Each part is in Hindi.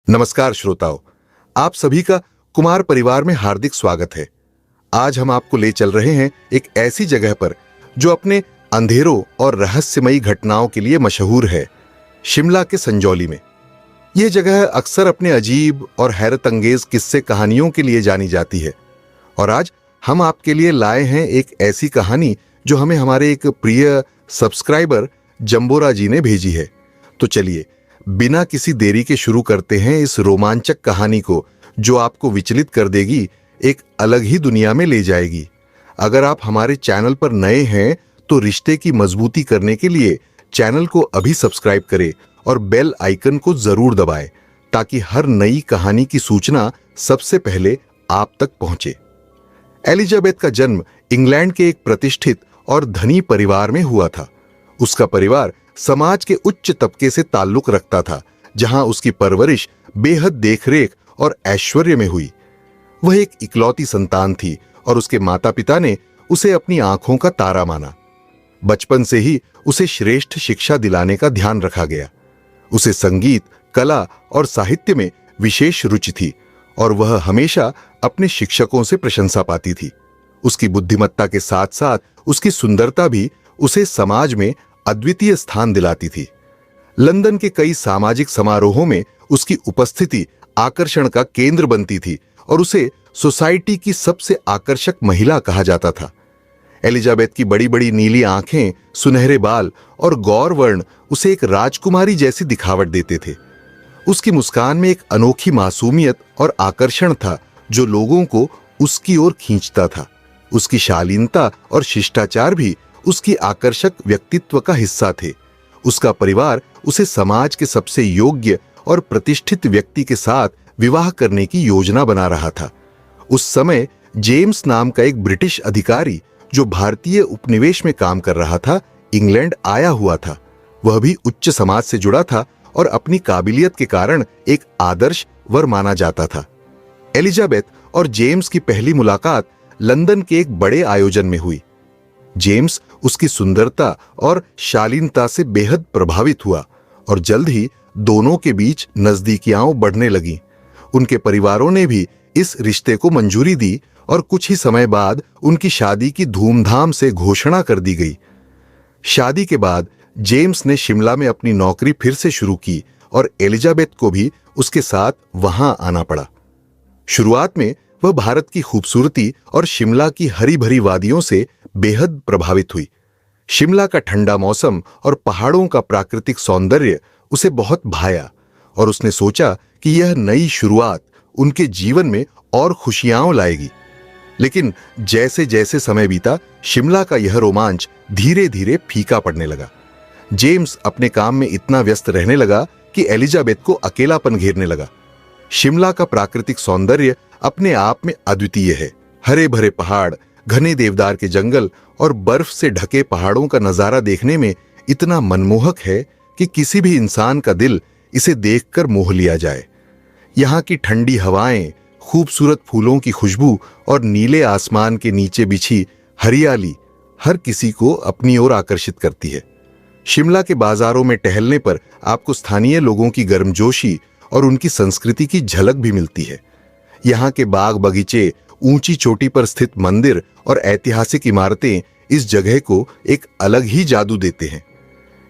नमस्कार श्रोताओं, आप सभी का कुमार परिवार में हार्दिक स्वागत है। आज हम आपको ले चल रहे हैं एक ऐसी जगह पर जो अपने अंधेरों और रहस्यमयी घटनाओं के लिए मशहूर है, शिमला के संजौली में। यह जगह अक्सर अपने अजीब और हैरत अंगेज किस्से कहानियों के लिए जानी जाती है। और आज हम आपके लिए लाए हैं एक ऐसी कहानी जो हमें हमारे एक प्रिय सब्सक्राइबर जंबोरा जी ने भेजी है। तो चलिए बिना किसी देरी के शुरू करते हैं इस रोमांचक कहानी को, जो आपको विचलित कर देगी, एक अलग ही दुनिया में ले जाएगी। अगर आप हमारे चैनल पर नए हैं तो रिश्ते की मजबूती करने के लिए चैनल को अभी सब्सक्राइब करें और बेल आइकन को जरूर दबाएं, ताकि हर नई कहानी की सूचना सबसे पहले आप तक पहुंचे। एलिजाबेथ का जन्म इंग्लैंड के एक प्रतिष्ठित और धनी परिवार में हुआ था। उसका परिवार समाज के उच्च तबके से ताल्लुक रखता था, जहां उसकी परवरिश बेहद देखरेख और ऐश्वर्य में हुई। वह एक इकलौती संतान थी और उसके माता पिता ने उसे अपनी आंखों का तारा माना। बचपन से ही उसे श्रेष्ठ शिक्षा दिलाने का ध्यान रखा गया। उसे संगीत, कला और साहित्य में विशेष रुचि थी और वह हमेशा अपने शिक्षकों से प्रशंसा पाती थी। उसकी बुद्धिमत्ता के साथ साथ उसकी सुंदरता भी उसे समाज में अद्वितीय स्थान दिलाती थी। लंदन के कई सामाजिक समारोहों में उसकी उपस्थिति आकर्षण का केंद्र बनती थी और उसे सोसाइटी की सबसे आकर्षक महिला कहा जाता था। एलिजाबेथ की बड़ी बड़ी नीली आंखें, सुनहरे बाल और गौर वर्ण उसे एक राजकुमारी जैसी दिखावट देते थे। उसकी मुस्कान में एक अनोखी मासूमियत और आकर्षण था जो लोगों को उसकी ओर खींचता था। उसकी शालीनता और शिष्टाचार भी उसकी आकर्षक व्यक्तित्व का हिस्सा थे। उसका परिवार उसे समाज के सबसे योग्य और प्रतिष्ठित व्यक्ति के साथ विवाह करने की योजना बना रहा था। उस समय जेम्स नाम का एक ब्रिटिश अधिकारी जो भारतीय उपनिवेश में काम कर रहा था, इंग्लैंड आया हुआ था। वह भी उच्च समाज से जुड़ा था और अपनी काबिलियत के कारण एक आदर्श वर माना जाता था। एलिजाबेथ और जेम्स की पहली मुलाकात लंदन के एक बड़े आयोजन में हुई। जेम्स उसकी सुंदरता और शालीनता से बेहद प्रभावित हुआ और जल्द ही दोनों के बीच नजदीकियां बढ़ने लगीं। उनके परिवारों ने भी इस रिश्ते को मंजूरी दी और कुछ ही समय बाद उनकी शादी की धूमधाम से घोषणा कर दी गई। शादी के बाद जेम्स ने शिमला में अपनी नौकरी फिर से शुरू की और एलिजाबेथ को भी उसके साथ वहां आना पड़ा। शुरुआत में वह भारत की खूबसूरती और शिमला की हरी भरी वादियों से बेहद प्रभावित हुई। शिमला का ठंडा मौसम और पहाड़ों का प्राकृतिक सौंदर्य उसे बहुत भाया और उसने सोचा कि यह नई शुरुआत उनके जीवन में और खुशियां लाएगी। लेकिन जैसे जैसे समय बीता, शिमला का यह रोमांच धीरे धीरे फीका पड़ने लगा। जेम्स अपने काम में इतना व्यस्त रहने लगा कि एलिजाबेथ को अकेलापन घेरने लगा। शिमला का प्राकृतिक सौंदर्य अपने आप में अद्वितीय है। हरे भरे पहाड़, घने देवदार के जंगल और बर्फ से ढके पहाड़ों का नजारा देखने में इतना मनमोहक है कि किसी भी इंसान का दिल इसे देखकर मोह लिया जाए। यहाँ की ठंडी हवाएं, खूबसूरत फूलों की खुशबू और नीले आसमान के नीचे बिछी हरियाली हर किसी को अपनी ओर आकर्षित करती है। शिमला के बाजारों में टहलने पर आपको स्थानीय लोगों की गर्मजोशी और उनकी संस्कृति की झलक भी मिलती है। यहाँ के बाग बगीचे, ऊंची चोटी पर स्थित मंदिर और ऐतिहासिक इमारतें इस जगह को एक अलग ही जादू देते हैं।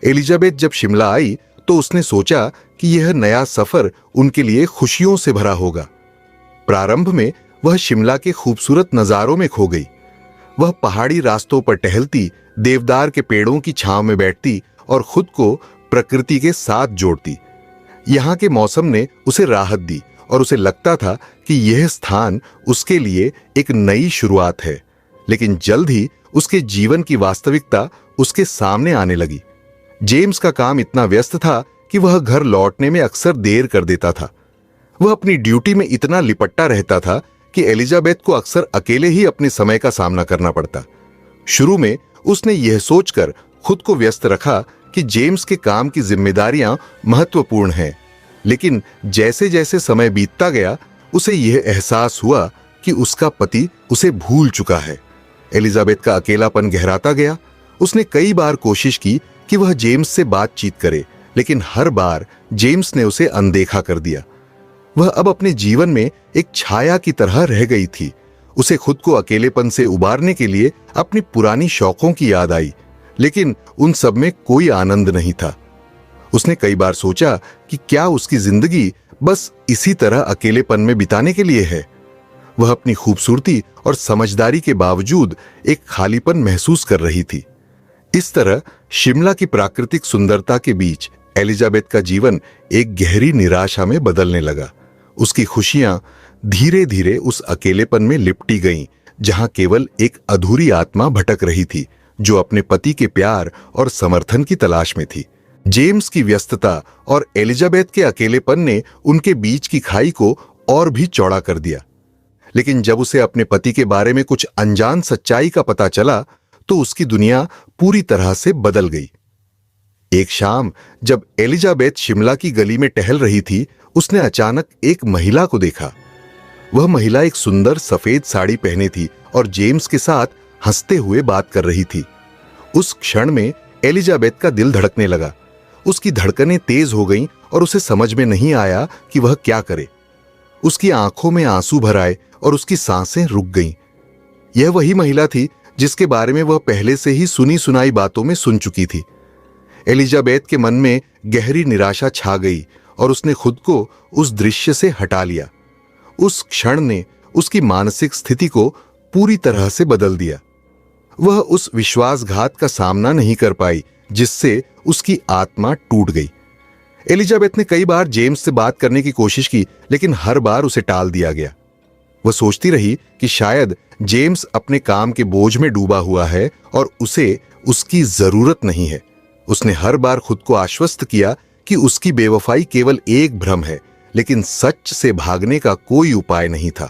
एलिजाबेथ जब शिमला आई तो उसने सोचा कि यह नया सफर उनके लिए खुशियों से भरा होगा। प्रारंभ में वह शिमला के खूबसूरत नजारों में खो गई। वह पहाड़ी रास्तों पर टहलती, देवदार के पेड़ों की छांव में बैठती और खुद को प्रकृति के साथ जोड़ती। यहाँ के मौसम ने उसे राहत दी और उसे लगता था कि यह स्थान उसके लिए एक नई शुरुआत है। लेकिन जल्द ही उसके जीवन की वास्तविकता उसके सामने आने लगी। जेम्स का काम इतना व्यस्त था कि वह घर लौटने में अक्सर देर कर देता था। वह अपनी ड्यूटी में इतना लिपटा रहता था कि एलिजाबेथ को अक्सर अकेले ही अपने समय का सामना करना पड़ता। शुरू में उसने यह सोचकर खुद को व्यस्त रखा कि जेम्स के काम की जिम्मेदारियां महत्वपूर्ण हैं, लेकिन जैसे जैसे समय बीतता गया उसे यह एहसास हुआ कि उसका पति उसे भूल चुका है। एलिजाबेथ का अकेलापन गहराता गया। उसने कई बार कोशिश की कि वह जेम्स से बातचीत करे, लेकिन हर बार जेम्स ने उसे अनदेखा कर दिया। वह अब अपने जीवन में एक छाया की तरह रह गई थी। उसे खुद को अकेलेपन से उबारने के लिए अपनी पुरानी शौकों की याद आई, लेकिन उन सब में कोई आनंद नहीं था। उसने कई बार सोचा कि क्या उसकी जिंदगी बस इसी तरह अकेलेपन में बिताने के लिए है। वह अपनी खूबसूरती और समझदारी के बावजूद एक खालीपन महसूस कर रही थी। इस तरह शिमला की प्राकृतिक सुंदरता के बीच एलिजाबेथ का जीवन एक गहरी निराशा में बदलने लगा। उसकी खुशियां धीरे धीरे उस अकेलेपन में लिपटी गईं, जहां केवल एक अधूरी आत्मा भटक रही थी, जो अपने पति के प्यार और समर्थन की तलाश में थी। जेम्स की व्यस्तता और एलिजाबेथ के अकेलेपन ने उनके बीच की खाई को और भी चौड़ा कर दिया। लेकिन जब उसे अपने पति के बारे में कुछ अनजान सच्चाई का पता चला, तो उसकी दुनिया पूरी तरह से बदल गई। एक शाम जब एलिजाबेथ शिमला की गली में टहल रही थी, उसने अचानक एक महिला को देखा। वह महिला एक सुंदर सफेद साड़ी पहने थी और जेम्स के साथ हंसते हुए बात कर रही थी। उस क्षण में एलिजाबेथ का दिल धड़कने लगा। उसकी धड़कनें तेज हो गईं और उसे समझ में नहीं आया कि वह क्या करे। उसकी आंखों में आंसू भर आए और उसकी सांसें रुक गईं। यह वही महिला थी जिसके बारे में वह पहले से ही सुनी सुनाई बातों में सुन चुकी थी। एलिजाबेथ के मन में गहरी निराशा छा गई और उसने खुद को उस दृश्य से हटा लिया। उस क्षण ने उसकी मानसिक स्थिति को पूरी तरह से बदल दिया। वह उस विश्वासघात का सामना नहीं कर पाई जिससे उसकी आत्मा टूट गई। एलिजाबेथ ने कई बार जेम्स से बात करने की कोशिश की, लेकिन हर बार उसे टाल दिया गया। वह सोचती रही कि शायद जेम्स अपने काम के बोझ में डूबा हुआ है और उसे उसकी जरूरत नहीं है। उसने हर बार खुद को आश्वस्त किया कि उसकी बेवफाई केवल एक भ्रम है, लेकिन सच से भागने का कोई उपाय नहीं था।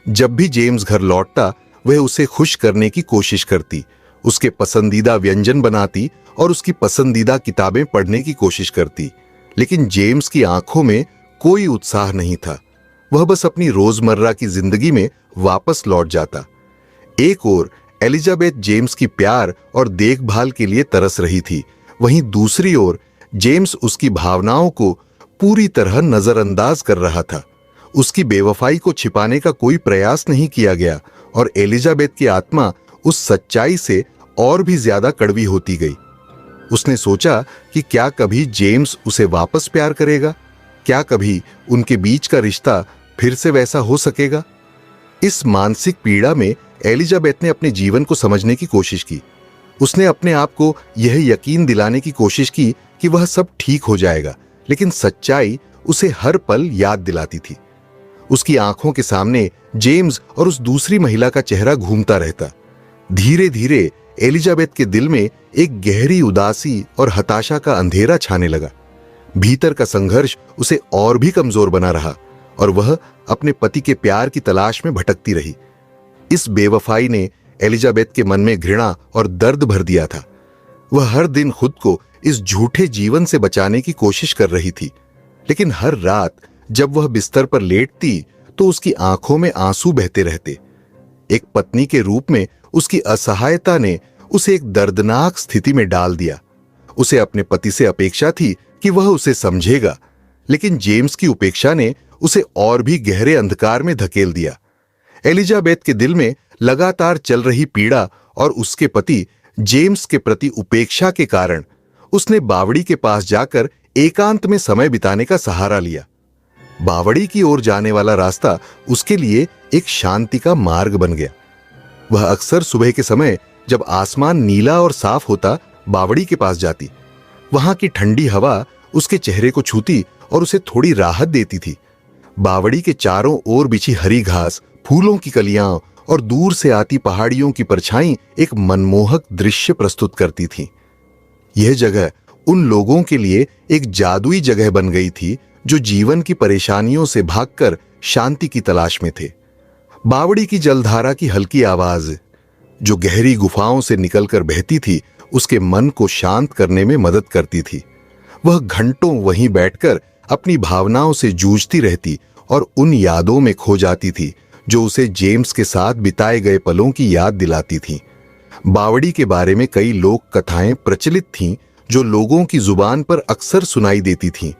जब भी जेम्स घर लौटता, वह उसे खुश करने की कोशिश करती, उसके पसंदीदा व्यंजन बनाती और उसकी पसंदीदा किताबें पढ़ने की कोशिश करती, लेकिन जेम्स की आंखों में कोई उत्साह नहीं था। वह बस अपनी रोजमर्रा की जिंदगी में वापस लौट जाता। एक ओर एलिजाबेथ जेम्स की प्यार और देखभाल के लिए तरस रही थी, वहीं दूसरी ओर जेम्स उसकी भावनाओं को पूरी तरह नजरअंदाज कर रहा था। उसकी बेवफाई को छिपाने का कोई प्रयास नहीं किया गया और एलिजाबेथ की आत्मा उस सच्चाई से और भी ज्यादा कड़वी होती गई। उसने सोचा कि क्या कभी जेम्स उसे वापस प्यार करेगा? क्या कभी उनके बीच का रिश्ता फिर से वैसा हो सकेगा? इस मानसिक पीड़ा में एलिजाबेथ ने अपने जीवन को समझने की कोशिश की। उसने अपने आप को यह यकीन दिलाने की कोशिश की कि वह सब ठीक हो जाएगा, लेकिन सच्चाई उसे हर पल याद दिलाती थी। उसकी आंखों के सामने जेम्स और उस दूसरी महिला का चेहरा घूमता रहता। धीरे धीरे एलिजाबेथ के दिल में एक गहरी उदासी और हताशा का अंधेरा छाने लगा। भीतर का संघर्ष उसे और भी कमजोर बना रहा और वह अपने पति के प्यार की तलाश में भटकती रही। इस बेवफाई ने एलिजाबेथ के मन में घृणा और दर्द भर दिया था। वह हर दिन खुद को इस झूठे जीवन से बचाने की कोशिश कर रही थी, लेकिन हर रात जब वह बिस्तर पर लेटती तो उसकी आंखों में आंसू बहते रहते। एक पत्नी के रूप में उसकी असहायता ने उसे एक दर्दनाक स्थिति में डाल दिया। उसे अपने पति से अपेक्षा थी कि वह उसे समझेगा, लेकिन जेम्स की उपेक्षा ने उसे और भी गहरे अंधकार में धकेल दिया। एलिजाबेथ के दिल में लगातार चल रही पीड़ा और उसके पति जेम्स के प्रति उपेक्षा के कारण उसने बावड़ी के पास जाकर एकांत में समय बिताने का सहारा लिया। बावड़ी की ओर जाने वाला रास्ता उसके लिए एक शांति का मार्ग बन गया। वह अक्सर सुबह के समय जब आसमान नीला और साफ होता, बावड़ी के पास जाती। वहां की ठंडी हवा उसके चेहरे को छूती और उसे थोड़ी राहत देती थी। बावड़ी के चारों ओर बिछी हरी घास, फूलों की कलियां और दूर से आती पहाड़ियों की परछाई एक मनमोहक दृश्य प्रस्तुत करती थी। यह जगह उन लोगों के लिए एक जादुई जगह बन गई थी जो जीवन की परेशानियों से भागकर शांति की तलाश में थे। बावड़ी की जलधारा की हल्की आवाज जो गहरी गुफाओं से निकलकर बहती थी, उसके मन को शांत करने में मदद करती थी। वह घंटों वहीं बैठकर अपनी भावनाओं से जूझती रहती और उन यादों में खो जाती थी जो उसे जेम्स के साथ बिताए गए पलों की याद दिलाती थीं। बावड़ी के बारे में कई लोक कथाएं प्रचलित थीं जो लोगों की जुबान पर अक्सर सुनाई देती थीं।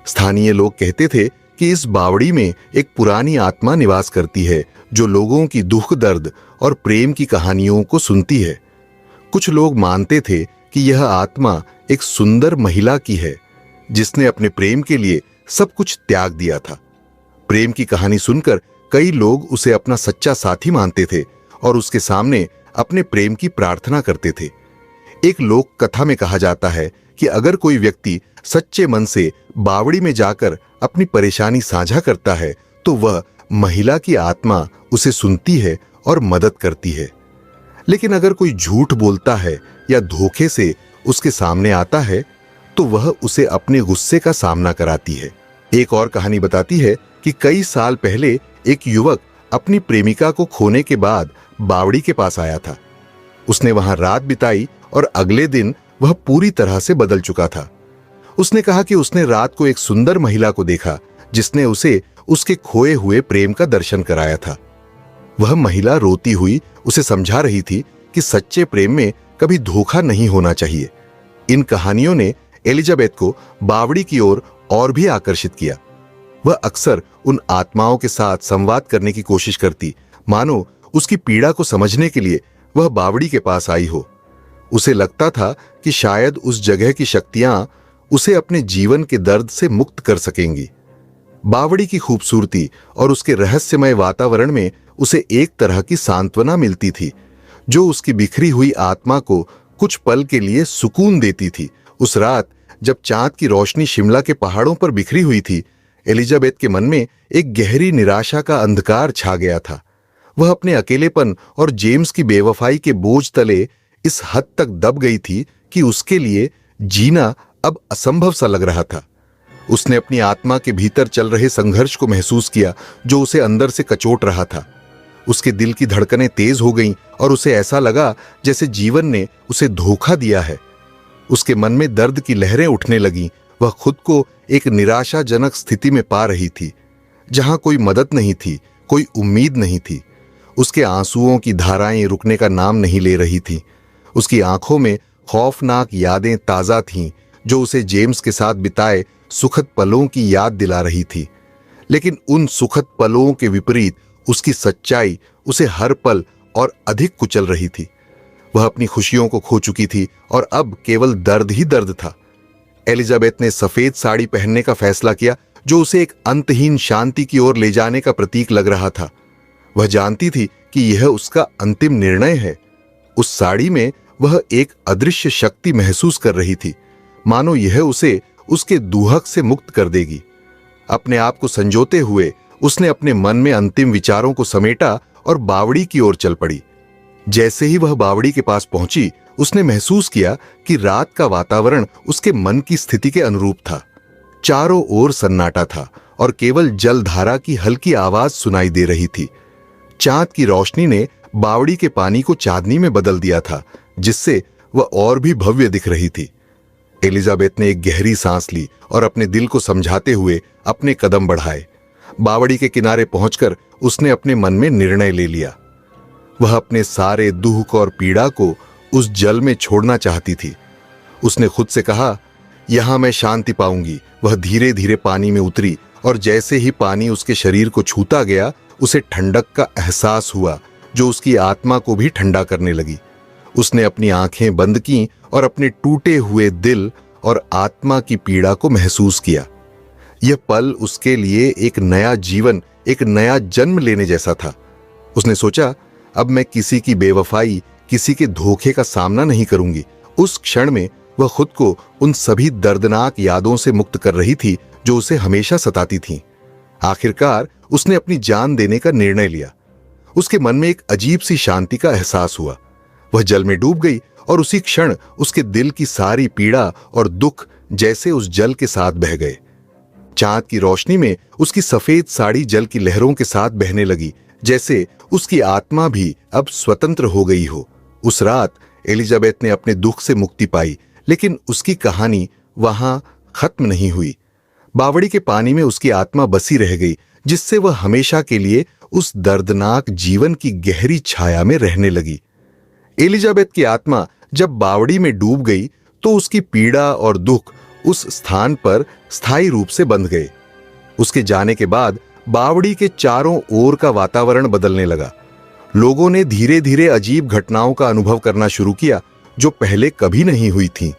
स्थानीय लोग कहते थे कि कि इस बावड़ी में एक पुरानी आत्मा निवास करती है जो लोगों की दुख दर्द और प्रेम की कहानियों को सुनती है। कुछ लोग मानते थे कि यह आत्मा एक सुंदर महिला की है जिसने अपने प्रेम के लिए सब कुछ त्याग दिया था। प्रेम की कहानी सुनकर कई लोग उसे अपना सच्चा साथी मानते थे और उसके सामने अपने प्रेम की प्रार्थना करते थे। एक लोक कथा में कहा जाता है कि अगर कोई व्यक्ति सच्चे मन से बावड़ी में जाकर अपनी परेशानी साझा करता है तो वह महिला की आत्मा उसे सुनती है और मदद करती है। लेकिन अगर कोई झूठ बोलता है या धोखे से उसके सामने आता है तो वह उसे अपने गुस्से का सामना कराती है। एक और कहानी बताती है कि कई साल पहले एक युवक अपनी प्रेमिका को खोने के बाद बावड़ी के पास आया था। उसने वहां रात बिताई और अगले दिन वह पूरी तरह से बदल चुका था। उसने कहा कि उसने रात को एक सुंदर महिला को देखा जिसने उसे उसके खोए हुए प्रेम का दर्शन कराया था। वह महिला रोती हुई उसे समझा रही थी कि सच्चे प्रेम में कभी धोखा नहीं होना चाहिए। इन कहानियों ने एलिजाबेथ को बावड़ी की ओर और भी आकर्षित किया। वह अक्सर उन आत्माओं के साथ संवाद करने की कोशिश करती, मानो उसकी पीड़ा को समझने के लिए वह बावड़ी के पास आई हो। उसे लगता था कि शायद उस जगह की शक्तियां उसे अपने जीवन के दर्द से मुक्त कर सकेंगी। बावड़ी की खूबसूरती और उसके रहस्यमय वातावरण में उसे एक तरह की सांत्वना मिलती थी जो उसकी बिखरी हुई आत्मा को कुछ पल के लिए सुकून देती थी। उस रात जब चांद की रोशनी शिमला के पहाड़ों पर बिखरी हुई थी, एलिजाबेथ के मन में एक गहरी निराशा का अंधकार छा गया था। वह अपने अकेलेपन और जेम्स की बेवफाई के बोझ तले इस हद तक दब गई थी कि उसके लिए जीना अब असंभव सा लग रहा था। उसने अपनी आत्मा के भीतर चल रहे संघर्ष को महसूस किया जो उसे अंदर से कचोट रहा था। उसके दिल की धड़कनें तेज हो गईं और उसे ऐसा लगा जैसे जीवन ने उसे धोखा दिया है। उसके मन में दर्द की लहरें उठने लगीं। वह खुद को एक निराशाजनक स्थिति में पा रही थी जहां कोई मदद नहीं थी, कोई उम्मीद नहीं थी। उसके आंसुओं की धाराएं रुकने का नाम नहीं ले रही थी। उसकी आंखों में खौफनाक यादें ताजा थीं जो उसे जेम्स के साथ बिताए सुखद पलों की याद दिला रही थी। लेकिन उन सुखद पलों के विपरीत उसकी सच्चाई उसे हर पल और अधिक कुचल रही थी। वह अपनी खुशियों को खो चुकी थी और अब केवल दर्द ही दर्द था। एलिजाबेथ ने सफेद साड़ी पहनने का फैसला किया जो उसे एक अंतहीन शांति की ओर ले जाने का प्रतीक लग रहा था। वह जानती थी कि यह उसका अंतिम निर्णय है। उस साड़ी में वह एक अदृश्य शक्ति महसूस कर रही थी, मानो यह उसे उसके दुहक से मुक्त कर देगी। अपने आप को संजोते हुए उसने अपने मन में अंतिम विचारों को समेटा और बावड़ी की ओर चल पड़ी। जैसे ही वह बावड़ी के पास पहुंची, उसने महसूस किया कि रात का वातावरण उसके मन की स्थिति के अनुरूप था। चारों ओर सन्नाटा था और केवल जलधारा की हल्की आवाज सुनाई दे रही थी। चांद की रोशनी ने बावड़ी के पानी को चांदनी में बदल दिया था, जिससे वह और भी भव्य दिख रही थी। एलिजाबेथ ने एक गहरी सांस ली और अपने दिल को समझाते हुए अपने कदम बढ़ाए। बावड़ी के किनारे पहुंचकर उसने अपने मन में निर्णय ले लिया। वह अपने सारे दुख और पीड़ा को उस जल में छोड़ना चाहती थी। उसने खुद से कहा, यहां मैं शांति पाऊंगी। वह धीरे धीरे पानी में उतरी और जैसे ही पानी उसके शरीर को छूता गया, उसे ठंडक का एहसास हुआ जो उसकी आत्मा को भी ठंडा करने लगी। उसने अपनी आंखें बंद कीं और अपने टूटे हुए दिल और आत्मा की पीड़ा को महसूस किया। यह पल उसके लिए एक नया जीवन, एक नया जन्म लेने जैसा था। उसने सोचा, अब मैं किसी की बेवफाई, किसी के धोखे का सामना नहीं करूंगी। उस क्षण में वह खुद को उन सभी दर्दनाक यादों से मुक्त कर रही थी जो उसे हमेशा सताती थीं। आखिरकार उसने अपनी जान देने का निर्णय लिया। उसके मन में एक अजीब सी शांति का एहसास हुआ। वह जल में डूब गई और उसी क्षण उसके दिल की सारी पीड़ा और दुख जैसे उस जल के साथ बह गए। चांद की रोशनी में उसकी सफेद साड़ी जल की लहरों के साथ बहने लगी, जैसे उसकी आत्मा भी अब स्वतंत्र हो गई हो। उस रात एलिजाबेथ ने अपने दुख से मुक्ति पाई, लेकिन उसकी कहानी वहां खत्म नहीं हुई। बावड़ी के पानी में उसकी आत्मा बसी रह गई, जिससे वह हमेशा के लिए उस दर्दनाक जीवन की गहरी छाया में रहने लगी। एलिजाबेथ की आत्मा जब बावड़ी में डूब गई तो उसकी पीड़ा और दुख उस स्थान पर स्थायी रूप से बंध गए। उसके जाने के बाद बावड़ी के चारों ओर का वातावरण बदलने लगा। लोगों ने धीरे धीरे अजीब घटनाओं का अनुभव करना शुरू किया जो पहले कभी नहीं हुई थीं।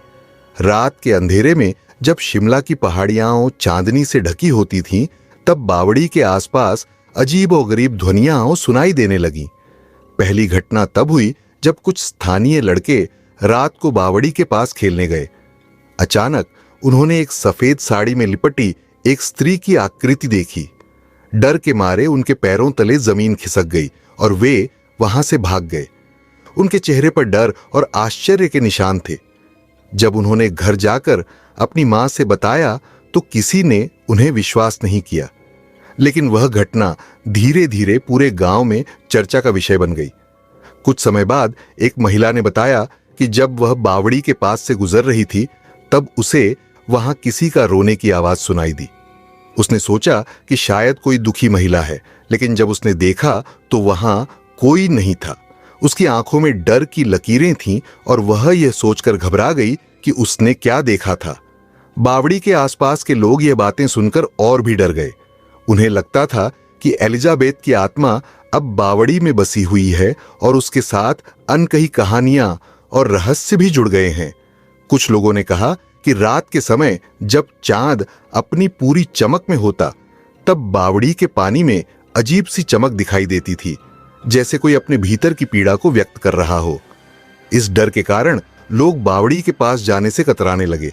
रात के अंधेरे में जब शिमला की पहाड़ियां चांदनी से ढकी होती थीं, तब बावड़ी के आसपास अजीब और गरीब ध्वनियां सुनाई देने लगीं। पहली घटना तब हुई जब कुछ स्थानीय लड़के रात को बावड़ी के पास खेलने गए। अचानक उन्होंने एक सफेद साड़ी में लिपटी एक स्त्री की आकृति देखी। डर के मारे उनके पैरों तले जमीन खिसक गई और वे वहां से भाग गए। उनके चेहरे पर डर और आश्चर्य के निशान थे। जब उन्होंने घर जाकर अपनी मां से बताया तो किसी ने उन्हें विश्वास नहीं किया, लेकिन वह घटना धीरे धीरे पूरे गांव में चर्चा का विषय बन गई। कुछ समय बाद एक महिला ने बताया कि जब वह बावड़ी के पास से गुजर रही थी, तब उसे वहां किसी का रोने की आवाज सुनाई दी। उसने सोचा कि शायद कोई दुखी महिला है, लेकिन जब उसने देखा तो वहां कोई नहीं था। उसकी आंखों में डर की लकीरें थीं और वह यह सोचकर घबरा गई कि उसने क्या देखा था। बावड़ी के आसपास के लोग यह बातें सुनकर और भी डर गए। उन्हें लगता था कि एलिजाबेथ की आत्मा अब बावड़ी में बसी हुई है और उसके साथ अनकही कहानियां और रहस्य भी जुड़ गए हैं। कुछ लोगों ने कहा कि रात के समय जब चांद अपनी पूरी चमक में होता, तब बावड़ी के पानी में अजीब सी चमक दिखाई देती थी, जैसे कोई अपने भीतर की पीड़ा को व्यक्त कर रहा हो। इस डर के कारण लोग बावड़ी के पास जाने से कतराने लगे।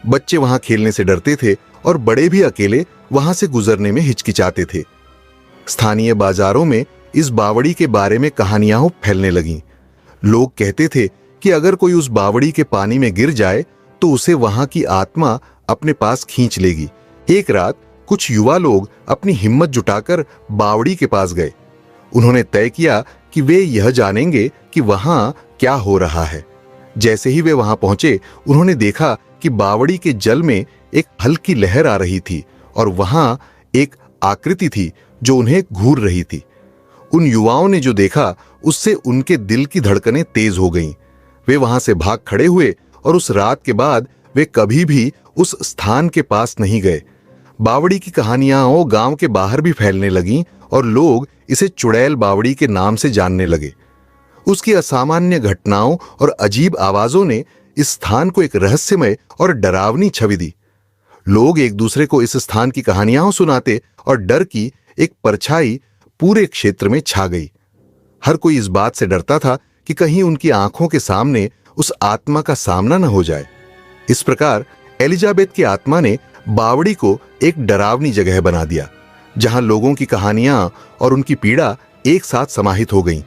बच्चे वहां खेलने से डरते थे और बड़े भी अकेले वहां से गुजरने में हिचकिचाते थे। स्थानीय बाजारों में इस बावड़ी के बारे में कहानियां फैलने लगीं। लोग कहते थे कि अगर कोई उस बावड़ी के पानी में गिर जाए तो उसे वहां की आत्मा अपने पास खींच लेगी। एक रात कुछ युवा लोग अपनी हिम्मत जुटाकर बावड़ी के पास गए। उन्होंने तय किया कि वे यह जानेंगे कि वहां क्या हो रहा है। जैसे ही वे वहां पहुंचे, उन्होंने देखा कि बावड़ी के जल में एक हल्की लहर आ रही थी और वहां एक आकृति थी जो उन्हें घूर रही थी। उन युवाओं ने जो देखा उससे उनके दिल की धड़कनें तेज हो गईं। वे वहां से भाग खड़े हुए और उस रात के बाद वे कभी भी उस स्थान के पास नहीं गए। बावड़ी की कहानियां गांव के बाहर भी फैलने लगीं और लोग इसे चुड़ैल बावड़ी के नाम से जानने लगे। उसकी असामान्य घटनाओं और अजीब आवाजों ने इस स्थान को एक रहस्यमय और डरावनी छवि दी। लोग एक दूसरे को इस स्थान की कहानियां सुनाते और डर की एक परछाई पूरे क्षेत्र में छा गई। हर कोई इस बात से डरता था कि कहीं उनकी आंखों के सामने उस आत्मा का सामना न हो जाए। इस प्रकार एलिजाबेथ की आत्मा ने बावड़ी को एक डरावनी जगह बना दिया, जहां लोगों की कहानियां और उनकी पीड़ा एक साथ समाहित हो गईं।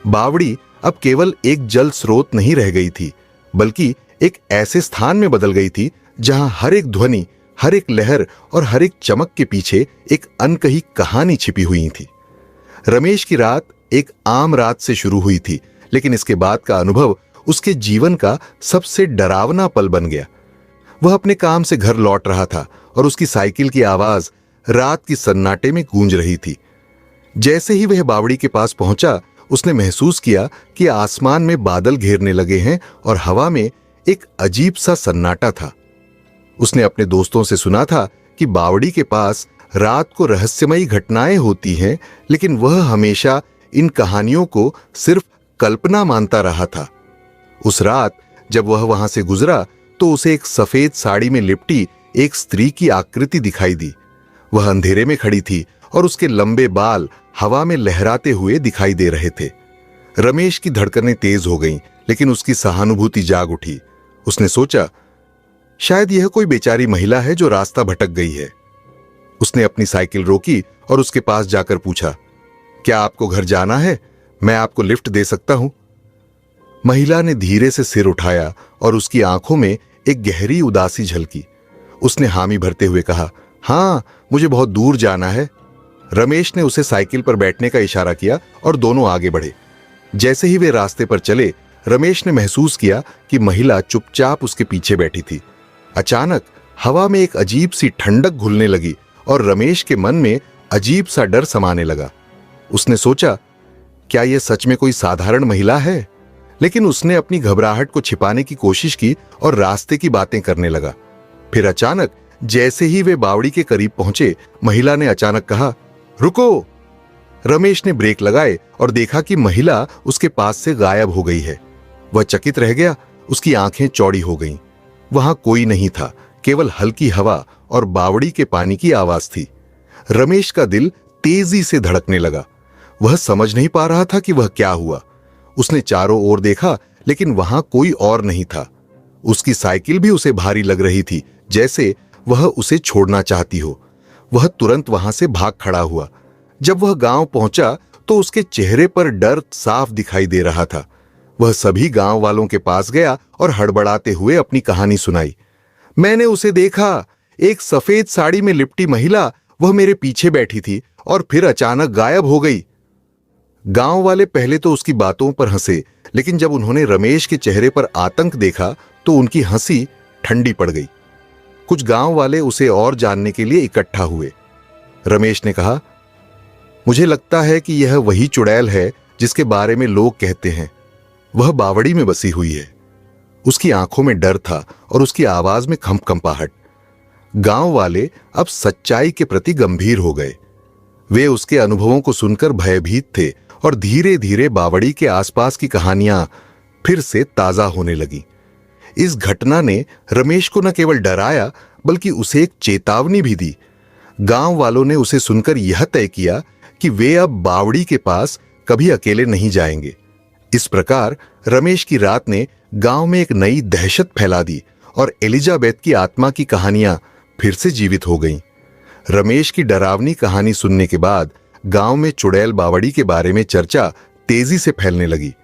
बावड़ी अब केवल एक जल स्रोत नहीं रह गई थी, बल्कि एक ऐसे स्थान में बदल गई थी जहां हर एक ध्वनि, हर एक लहर और हर एक चमक के पीछे एक अनकही कहानी छिपी हुई थी। रमेश की रात एक आम रात से शुरू हुई थी, लेकिन इसके बाद का अनुभव उसके जीवन का सबसे डरावना पल बन गया। वह अपने काम से घर लौट रहा था और उसकी साइकिल की आवाज रात की सन्नाटे में गूंज रही थी। जैसे ही वह बावड़ी के पास पहुंचा, उसने महसूस किया कि आसमान में बादल घेरने लगे हैं और हवा में एक अजीब सा सन्नाटा था। उसने अपने दोस्तों से सुना था कि बावड़ी के पास रात को रहस्यमयी घटनाएं होती हैं, लेकिन वह हमेशा इन कहानियों को सिर्फ कल्पना मानता रहा था। उस रात जब वह वहां से गुजरा तो उसे एक सफेद साड़ी में लिपटी एक स्त्री की आकृति दिखाई दी। वह अंधेरे में खड़ी थी और उसके लंबे बाल हवा में लहराते हुए दिखाई दे रहे थे। रमेश की धड़कनें तेज हो गईं, लेकिन उसकी सहानुभूति जाग उठी। उसने सोचा, शायद यह कोई बेचारी महिला है जो रास्ता भटक गई है। उसने अपनी साइकिल रोकी और उसके पास जाकर पूछा, क्या आपको घर जाना है? मैं आपको लिफ्ट दे सकता हूं। महिला ने धीरे से सिर उठाया और उसकी आंखों में एक गहरी उदासी झलकी। उसने हामी भरते हुए कहा, हां, मुझे बहुत दूर जाना है। रमेश ने उसे साइकिल पर बैठने का इशारा किया और दोनों आगे बढ़े। जैसे ही वे रास्ते पर चले, रमेश ने महसूस किया कि महिला चुपचाप उसके पीछे बैठी थी। अचानक हवा में एक अजीब सी ठंडक घुलने लगी और रमेश के मन में अजीब सा डर समाने लगा। उसने सोचा, क्या यह सच में कोई साधारण महिला है? लेकिन उसने अपनी घबराहट को छिपाने की कोशिश की और रास्ते की बातें करने लगा। फिर अचानक जैसे ही वे बावड़ी के करीब पहुंचे, महिला ने अचानक कहा, रुको। रमेश ने ब्रेक लगाए और देखा कि महिला उसके पास से गायब हो गई है। वह चकित रह गया, उसकी आंखें चौड़ी हो गईं। वहां कोई नहीं था, केवल हल्की हवा और बावड़ी के पानी की आवाज थी। रमेश का दिल तेजी से धड़कने लगा। वह समझ नहीं पा रहा था कि वह क्या हुआ। उसने चारों ओर देखा, लेकिन वहां कोई और नहीं था। उसकी साइकिल भी उसे भारी लग रही थी, जैसे वह उसे छोड़ना चाहती हो। वह तुरंत वहां से भाग खड़ा हुआ। जब वह गांव पहुंचा तो उसके चेहरे पर डर साफ दिखाई दे रहा था। वह सभी गांव वालों के पास गया और हड़बड़ाते हुए अपनी कहानी सुनाई। मैंने उसे देखा, एक सफेद साड़ी में लिपटी महिला, वह मेरे पीछे बैठी थी और फिर अचानक गायब हो गई। गांव वाले पहले तो उसकी बातों पर हंसे, लेकिन जब उन्होंने रमेश के चेहरे पर आतंक देखा तो उनकी हंसी ठंडी पड़ गई। कुछ गांव वाले उसे और जानने के लिए इकट्ठा हुए। रमेश ने कहा, मुझे लगता है कि यह वही चुड़ैल है जिसके बारे में लोग कहते हैं। वह बावड़ी में बसी हुई है। उसकी आंखों में डर था और उसकी आवाज में कंपकंपाहट। गांव वाले अब सच्चाई के प्रति गंभीर हो गए। वे उसके अनुभवों को सुनकर भयभीत थे और धीरे धीरे बावड़ी के आसपास की कहानियां फिर से ताजा होने लगी। इस घटना ने रमेश को न केवल डराया, बल्कि उसे एक चेतावनी भी दी। गांव वालों ने उसे सुनकर यह तय किया कि वे अब बावड़ी के पास कभी अकेले नहीं जाएंगे। इस प्रकार रमेश की रात ने गांव में एक नई दहशत फैला दी और एलिजाबेथ की आत्मा की कहानियां फिर से जीवित हो गईं। रमेश की डरावनी कहानी सुनने के बाद गांव में चुड़ैल बावड़ी के बारे में चर्चा तेजी से फैलने लगी।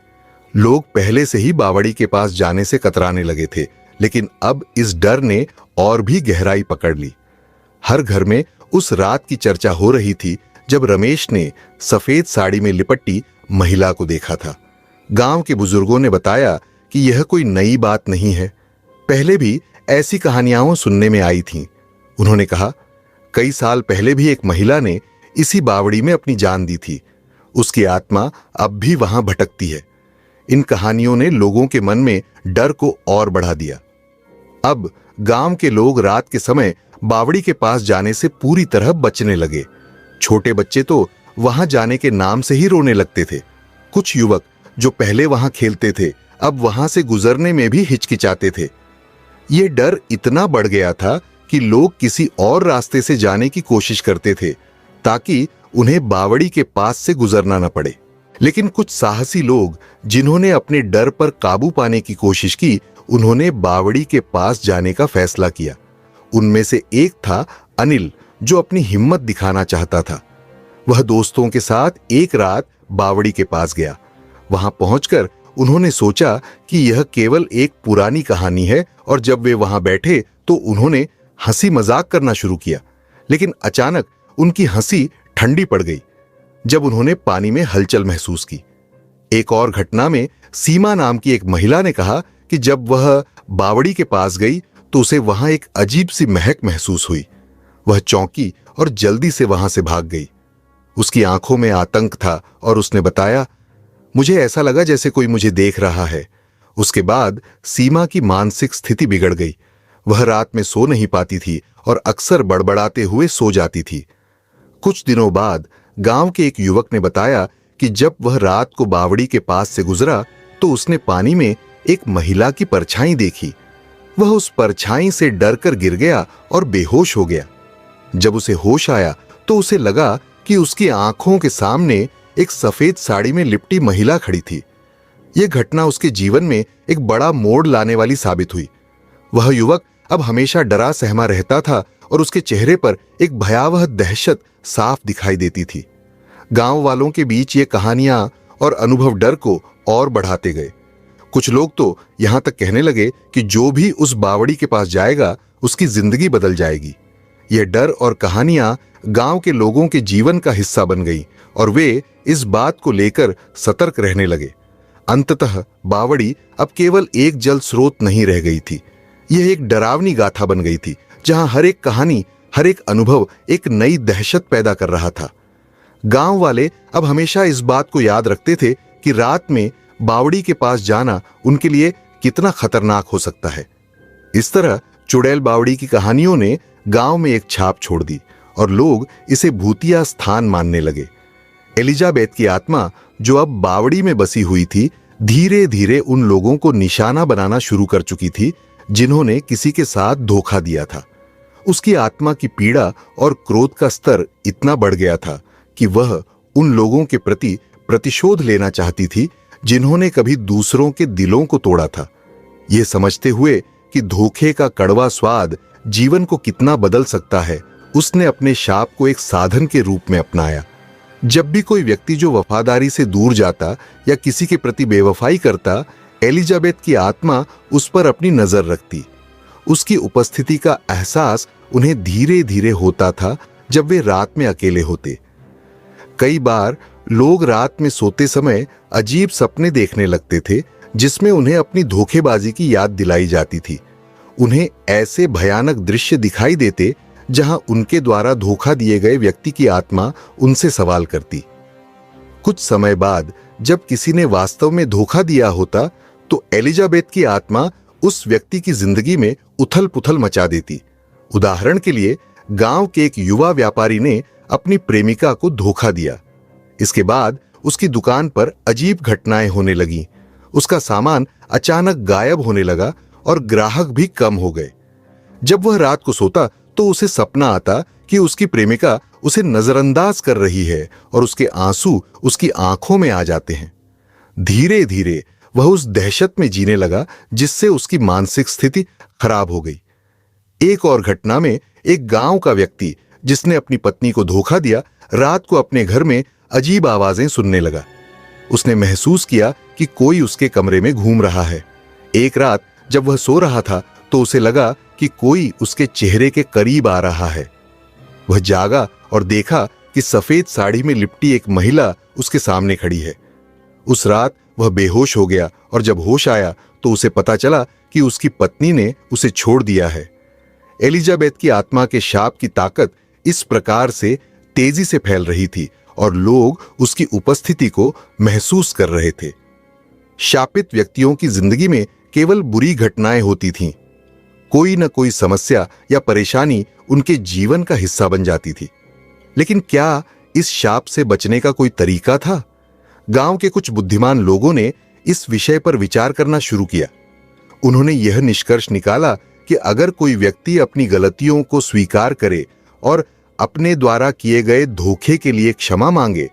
लोग पहले से ही बावड़ी के पास जाने से कतराने लगे थे, लेकिन अब इस डर ने और भी गहराई पकड़ ली। हर घर में उस रात की चर्चा हो रही थी जब रमेश ने सफेद साड़ी में लिपटी महिला को देखा था। गांव के बुजुर्गों ने बताया कि यह कोई नई बात नहीं है, पहले भी ऐसी कहानियां सुनने में आई थीं। उन्होंने कहा, कई साल पहले भी एक महिला ने इसी बावड़ी में अपनी जान दी थी। उसकी आत्मा अब भी वहां भटकती है। इन कहानियों ने लोगों के मन में डर को और बढ़ा दिया। अब गांव के लोग रात के समय बावड़ी के पास जाने से पूरी तरह बचने लगे। छोटे बच्चे तो वहां जाने के नाम से ही रोने लगते थे। कुछ युवक जो पहले वहां खेलते थे, अब वहां से गुजरने में भी हिचकिचाते थे। यह डर इतना बढ़ गया था कि लोग किसी और रास्ते से जाने की कोशिश करते थे ताकि उन्हें बावड़ी के पास से गुजरना न पड़े। लेकिन कुछ साहसी लोग जिन्होंने अपने डर पर काबू पाने की कोशिश की, उन्होंने बावड़ी के पास जाने का फैसला किया। उनमें से एक था अनिल, जो अपनी हिम्मत दिखाना चाहता था। वह दोस्तों के साथ एक रात बावड़ी के पास गया। वहां पहुंचकर उन्होंने सोचा कि यह केवल एक पुरानी कहानी है, और जब वे वहां बैठे तो उन्होंने हंसी मजाक करना शुरू किया। लेकिन अचानक उनकी हंसी ठंडी पड़ गई जब उन्होंने पानी में हलचल महसूस की। एक और घटना में सीमा नाम की एक महिला ने कहा कि जब वह बावड़ी के पास गई तो उसे वहां एक अजीब सी महक महसूस हुई। वह चौंकी और जल्दी से वहां से भाग गई। उसकी आंखों में आतंक था और उसने बताया, मुझे ऐसा लगा जैसे कोई मुझे देख रहा है। उसके बाद सीमा की मानसिक स्थिति बिगड़ गई। वह रात में सो नहीं पाती थी और अक्सर बड़बड़ाते हुए सो जाती थी। कुछ दिनों बाद गांव के एक युवक ने बताया कि जब वह रात को बावड़ी के पास से गुजरा तो उसने पानी में एक महिला की परछाई देखी। वह उस परछाई से डरकर गिर गया और बेहोश हो गया। जब उसे होश आया तो उसे लगा कि उसकी आंखों के सामने एक सफेद साड़ी में लिपटी महिला खड़ी थी। यह घटना उसके जीवन में एक बड़ा मोड़ लाने वाली साबित हुई। वह युवक अब हमेशा डरा सहमा रहता था और उसके चेहरे पर एक भयावह दहशत साफ दिखाई देती थी। गांव वालों के बीच ये कहानियां और अनुभव डर को और बढ़ाते गए। कुछ लोग तो यहां तक कहने लगे कि जो भी उस बावड़ी के पास जाएगा उसकी जिंदगी बदल जाएगी। यह डर और कहानियां गांव के लोगों के जीवन का हिस्सा बन गई और वे इस बात को लेकर सतर्क रहने लगे। अंततः बावड़ी अब केवल एक जल स्रोत नहीं रह गई थी, यह एक डरावनी गाथा बन गई थी जहां हर एक कहानी, हर एक अनुभव एक नई दहशत पैदा कर रहा था। गांव वाले अब हमेशा इस बात को याद रखते थे कि रात में बावड़ी के पास जाना उनके लिए कितना खतरनाक हो सकता है। इस तरह चुड़ैल बावड़ी की कहानियों ने गांव में एक छाप छोड़ दी और लोग इसे भूतिया स्थान मानने लगे। एलिजाबेथ की आत्मा, जो अब बावड़ी में बसी हुई थी, धीरे धीरे उन लोगों को निशाना बनाना शुरू कर चुकी थी जिन्होंने किसी के साथ धोखा दिया था। उसकी आत्मा की पीड़ा और क्रोध का स्तर इतना बढ़ गया था कि वह उन लोगों के प्रति प्रतिशोध लेना चाहती थी जिन्होंने कभी दूसरों के दिलों को तोड़ा था। यह समझते हुए कि धोखे का कड़वा स्वाद जीवन को कितना बदल सकता है, उसने अपने शाप को एक साधन के रूप में अपनाया। जब भी कोई व्यक्ति जो वफादारी से दूर जाता या किसी के प्रति बेवफाई करता, एलिजाबेथ की आत्मा उस पर अपनी नजर रखती। उसकी उपस्थिति का एहसास उन्हें धीरे धीरे होता था जब वे रात में अकेले होते। कई बार लोग रात में सोते समय अजीब सपने देखने लगते थे जिसमें उन्हें अपनी धोखेबाजी की याद दिलाई जाती थी। उन्हें ऐसे भयानक दृश्य दिखाई देते जहां उनके द्वारा धोखा दिए गए व्यक्ति की आत्मा उनसे सवाल करती। कुछ समय बाद जब किसी ने वास्तव में धोखा दिया होता तो एलिजाबेथ की आत्मा उस व्यक्ति की जिंदगी में उथल पुथल मचा देती। उदाहरण के लिए, गांव के एक युवा व्यापारी ने अपनी प्रेमिका को धोखा दिया। इसके बाद उसकी दुकान पर अजीब घटनाएं होने लगीं। उसका सामान अचानक गायब होने लगा और ग्राहक भी कम हो गए। जब वह रात को सोता तो उसे सपना आता कि उसकी प्रेमिका उसे नजरअंदाज कर रही है और उसके आंसू उसकी आंखों में आ जाते हैं। धीरे धीरे वह उस दहशत में जीने लगा जिससे उसकी मानसिक स्थिति खराब हो गई। एक और घटना में एक गांव का व्यक्ति जिसने अपनी पत्नी को धोखा दिया, रात को अपने घर में अजीब आवाजें सुनने लगा। उसने महसूस किया कि कोई उसके कमरे में घूम रहा है। एक रात जब वह सो रहा था तो उसे लगा कि कोई उसके चेहरे के करीब आ रहा है। वह जागा और देखा कि सफेद साड़ी में लिपटी एक महिला उसके सामने खड़ी है। उस रात वह बेहोश हो गया और जब होश आया तो उसे पता चला कि उसकी पत्नी ने उसे छोड़ दिया है। एलिजाबेथ की आत्मा के शाप की ताकत इस प्रकार से तेजी से फैल रही थी और लोग उसकी उपस्थिति को महसूस कर रहे थे। शापित व्यक्तियों की जिंदगी में केवल बुरी घटनाएं होती थीं। कोई न कोई समस्या या परेशानी उनके जीवन का हिस्सा बन जाती थी। लेकिन क्या इस शाप से बचने का कोई तरीका था? गांव के कुछ बुद्धिमान लोगों ने इस विषय पर विचार करना शुरू किया। उन्होंने यह निष्कर्ष निकाला कि अगर कोई व्यक्ति अपनी गलतियों को स्वीकार करे और अपने द्वारा किए गए धोखे के लिए क्षमा मांगे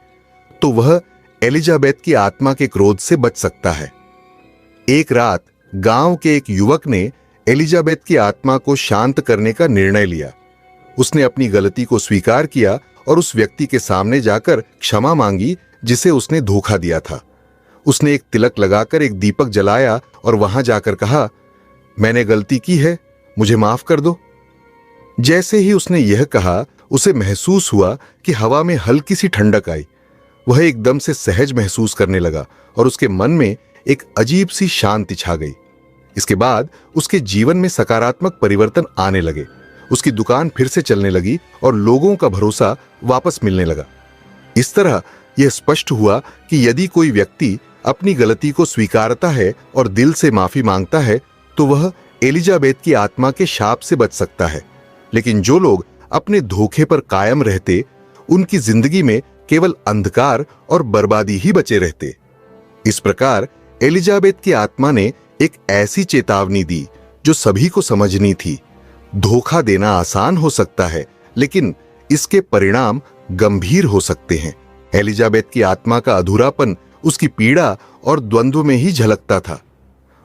तो वह एलिजाबेथ की आत्मा के क्रोध से बच सकता है। एक रात गांव के एक युवक ने एलिजाबेथ की आत्मा को शांत करने का निर्णय लिया। उसने अपनी गलती को स्वीकार किया और उस व्यक्ति के सामने जाकर क्षमा मांगी जिसे उसने धोखा दिया था। उसने एक तिलक लगाकर एक दीपक जलाया और वहां जाकर कहा, मैंने गलती की है, मुझे माफ कर दो। जैसे ही उसने यह कहा, उसे महसूस हुआ कि हवा में हल्की सी ठंडक आई। वह एकदम से सहज महसूस करने लगा और उसके मन में एक अजीब सी शांति छा गई। इसके बाद उसके जीवन में सकारात्मक परिवर्तन आने लगे। उसकी दुकान फिर से चलने लगी और लोगों का भरोसा वापस मिलने लगा। इस तरह यह स्पष्ट हुआ कि यदि कोई व्यक्ति अपनी गलती को स्वीकारता है और दिल से माफी मांगता है तो वह एलिजाबेथ की आत्मा के शाप से बच सकता है। लेकिन जो लोग अपने धोखे पर कायम रहते, उनकी जिंदगी में केवल अंधकार और बर्बादी ही बचे रहते। इस प्रकार एलिजाबेथ की आत्मा ने एक ऐसी चेतावनी दी जो सभी को समझनी थी। धोखा देना आसान हो सकता है, लेकिन इसके परिणाम गंभीर हो सकते हैं। एलिजाबेथ की आत्मा का अधूरापन उसकी पीड़ा और द्वंद्व में ही झलकता था।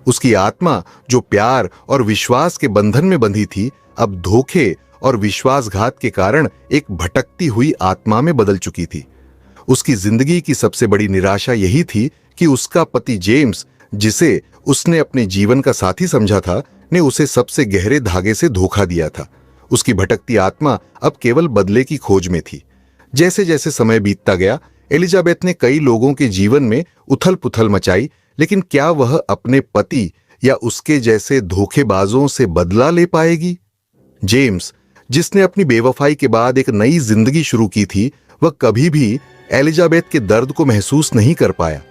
उसकी आत्मा जो प्यार और विश्वास के बंधन में बंधी थी, अब धोखे और विश्वासघात के कारण एक भटकती हुई आत्मा में बदल चुकी थी। उसकी जिंदगी की सबसे बड़ी निराशा यही थी कि उसका पति जेम्स, जिसे उसने अपने जीवन का साथी समझा था, ने उसे सबसे गहरे धागे से धोखा दिया था। उसकी भटकती आत्मा अब केवल बदले की खोज में थी। जैसे जैसे समय बीतता गया, एलिजाबेथ ने कई लोगों के जीवन में उथल पुथल मचाई, लेकिन क्या वह अपने पति या उसके जैसे धोखेबाजों से बदला ले पाएगी? जेम्स, जिसने अपनी बेवफाई के बाद एक नई जिंदगी शुरू की थी, वह कभी भी एलिजाबेथ के दर्द को महसूस नहीं कर पाया।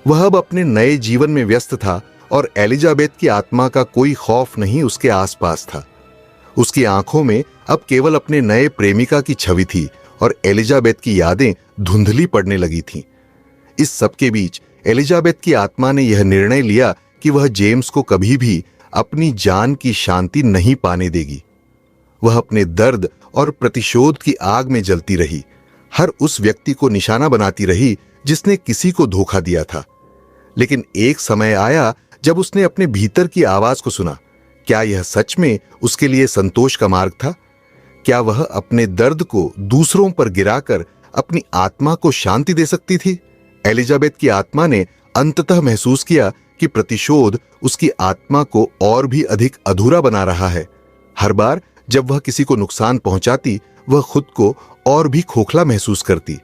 वह अब अपने नए जीवन में व्यस्त था और एलिजाबेथ की आत्मा का कोई खौफ नहीं उसके आसपास था। उसकी आंखों में अब केवल अपने नए प्रेमिका की छवि थी और एलिजाबेथ की यादें धुंधली पड़ने लगी थीं। इस सब के बीच एलिजाबेथ की आत्मा ने यह निर्णय लिया कि वह जेम्स को कभी भी अपनी जान की शांति नहीं पाने देगी। वह अपने दर्द और प्रतिशोध की आग में जलती रही, हर उस व्यक्ति को निशाना बनाती रही जिसने किसी को धोखा दिया था। लेकिन एक समय आया जब उसने अपने भीतर की आवाज को सुना। क्या यह सच में उसके लिए संतोष का मार्ग था? क्या वह अपने दर्द को दूसरों पर गिराकर अपनी आत्मा को शांति दे सकती थी? एलिजाबेथ की आत्मा ने अंततः महसूस किया कि प्रतिशोध उसकी आत्मा को और भी अधिक अधूरा बना रहा है। हर बार जब वह किसी को नुकसान पहुंचाती, वह खुद को और भी खोखला महसूस करती।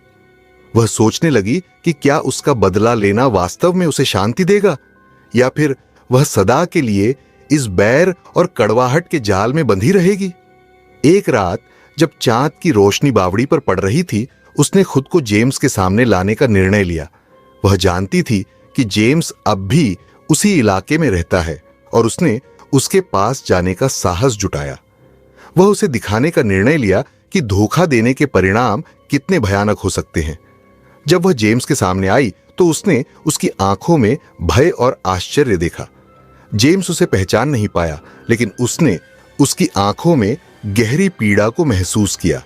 वह सोचने लगी कि क्या उसका बदला लेना वास्तव में उसे शांति देगा, या फिर वह सदा के लिए इस बैर और कड़वाहट के जाल में बंधी रहेगी। एक रात जब चांद की रोशनी बावड़ी पर पड़ रही थी, उसने खुद को जेम्स के सामने लाने का निर्णय लिया। वह जानती थी कि जेम्स अब भी उसी इलाके में रहता है और उसने उसके पास जाने का साहस जुटाया। वह उसे दिखाने का निर्णय लिया कि धोखा देने के परिणाम कितने भयानक हो सकते हैं। जब वह जेम्स के सामने आई तो उसने उसकी आंखों में भय और आश्चर्य देखा। जेम्स उसे पहचान नहीं पाया, लेकिन उसने उसकी आंखों में गहरी पीड़ा को महसूस किया।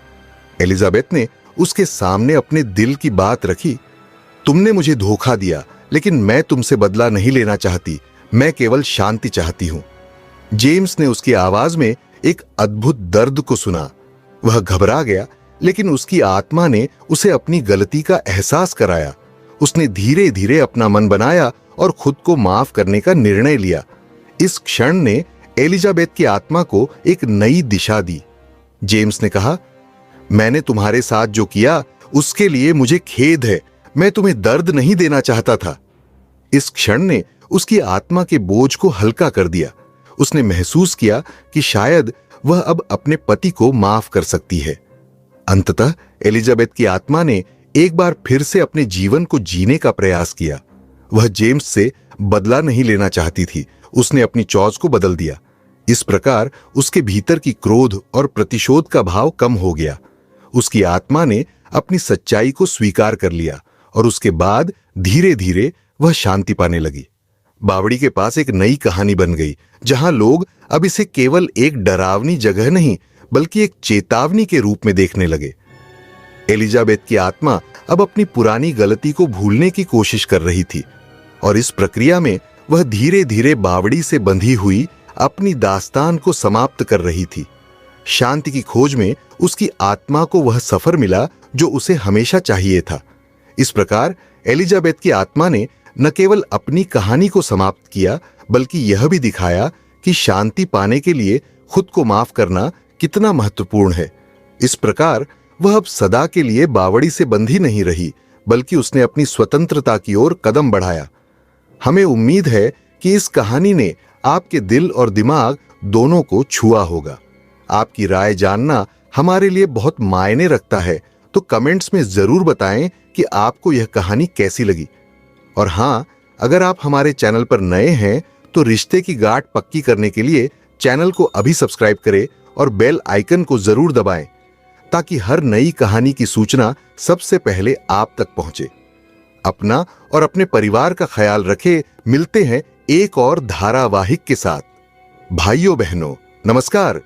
एलिजाबेथ ने उसके सामने अपने दिल की बात रखी। तुमने मुझे धोखा दिया, लेकिन मैं तुमसे बदला नहीं लेना चाहती, मैं केवल शांति चाहती हूं। जेम्स ने उसकी आवाज में एक अद्भुत दर्द को सुना। वह घबरा गया, लेकिन उसकी आत्मा ने उसे अपनी गलती का एहसास कराया। उसने धीरे धीरे अपना मन बनाया और खुद को माफ करने का निर्णय लिया। इस क्षण ने एलिजाबेथ की आत्मा को एक नई दिशा दी। जेम्स ने कहा, मैंने तुम्हारे साथ जो किया उसके लिए मुझे खेद है, मैं तुम्हें दर्द नहीं देना चाहता था। इस क्षण ने उसकी आत्मा के बोझ को हल्का कर दिया। उसने महसूस किया कि शायद वह अब अपने पति को माफ कर सकती है। अंततः एलिजाबेथ की आत्मा ने एक बार फिर से अपने जीवन को जीने का प्रयास किया। वह जेम्स से बदला नहीं लेना चाहती थी, उसने अपनी चॉइस को बदल दिया। इस प्रकार उसके भीतर की क्रोध और प्रतिशोध का भाव कम हो गया। उसकी आत्मा ने अपनी सच्चाई को स्वीकार कर लिया और उसके बाद धीरे धीरे वह शांति पाने लगी। बावड़ी के पास एक नई कहानी बन गई, जहां लोग अब इसे केवल एक डरावनी जगह नहीं बल्कि एक चेतावनी के रूप में देखने लगे। एलिजाबेथ की आत्मा अब अपनी पुरानी गलती को भूलने की कोशिश कर रही थी और इस प्रक्रिया में वह धीरे धीरे बावड़ी से बंधी हुई अपनी दास्तान को समाप्त कर रही थी। शांति की खोज में उसकी आत्मा को वह सफर मिला जो उसे हमेशा चाहिए था। इस प्रकार एलिजाबेथ की आत्मा ने न केवल अपनी कहानी को समाप्त किया, बल्कि यह भी दिखाया कि शांति पाने के लिए खुद को माफ करना कितना महत्वपूर्ण है। इस प्रकार वह अब सदा के लिए बावड़ी से बंधी नहीं रही, बल्कि उसने अपनी स्वतंत्रता की ओर कदम बढ़ाया। हमें उम्मीद है कि इस कहानी ने आपके दिल और दिमाग दोनों को छुआ होगा। आपकी राय जानना हमारे लिए बहुत मायने रखता है, तो कमेंट्स में जरूर बताएं कि आपको यह कहानी कैसी लगी। और हाँ, अगर आप हमारे चैनल पर नए हैं तो रिश्ते की गांठ पक्की करने के लिए चैनल को अभी सब्सक्राइब करें और बेल आइकन को जरूर दबाएं, ताकि हर नई कहानी की सूचना सबसे पहले आप तक पहुंचे। अपना और अपने परिवार का ख्याल रखें। मिलते हैं एक और धारावाहिक के साथ। भाइयों बहनों, नमस्कार।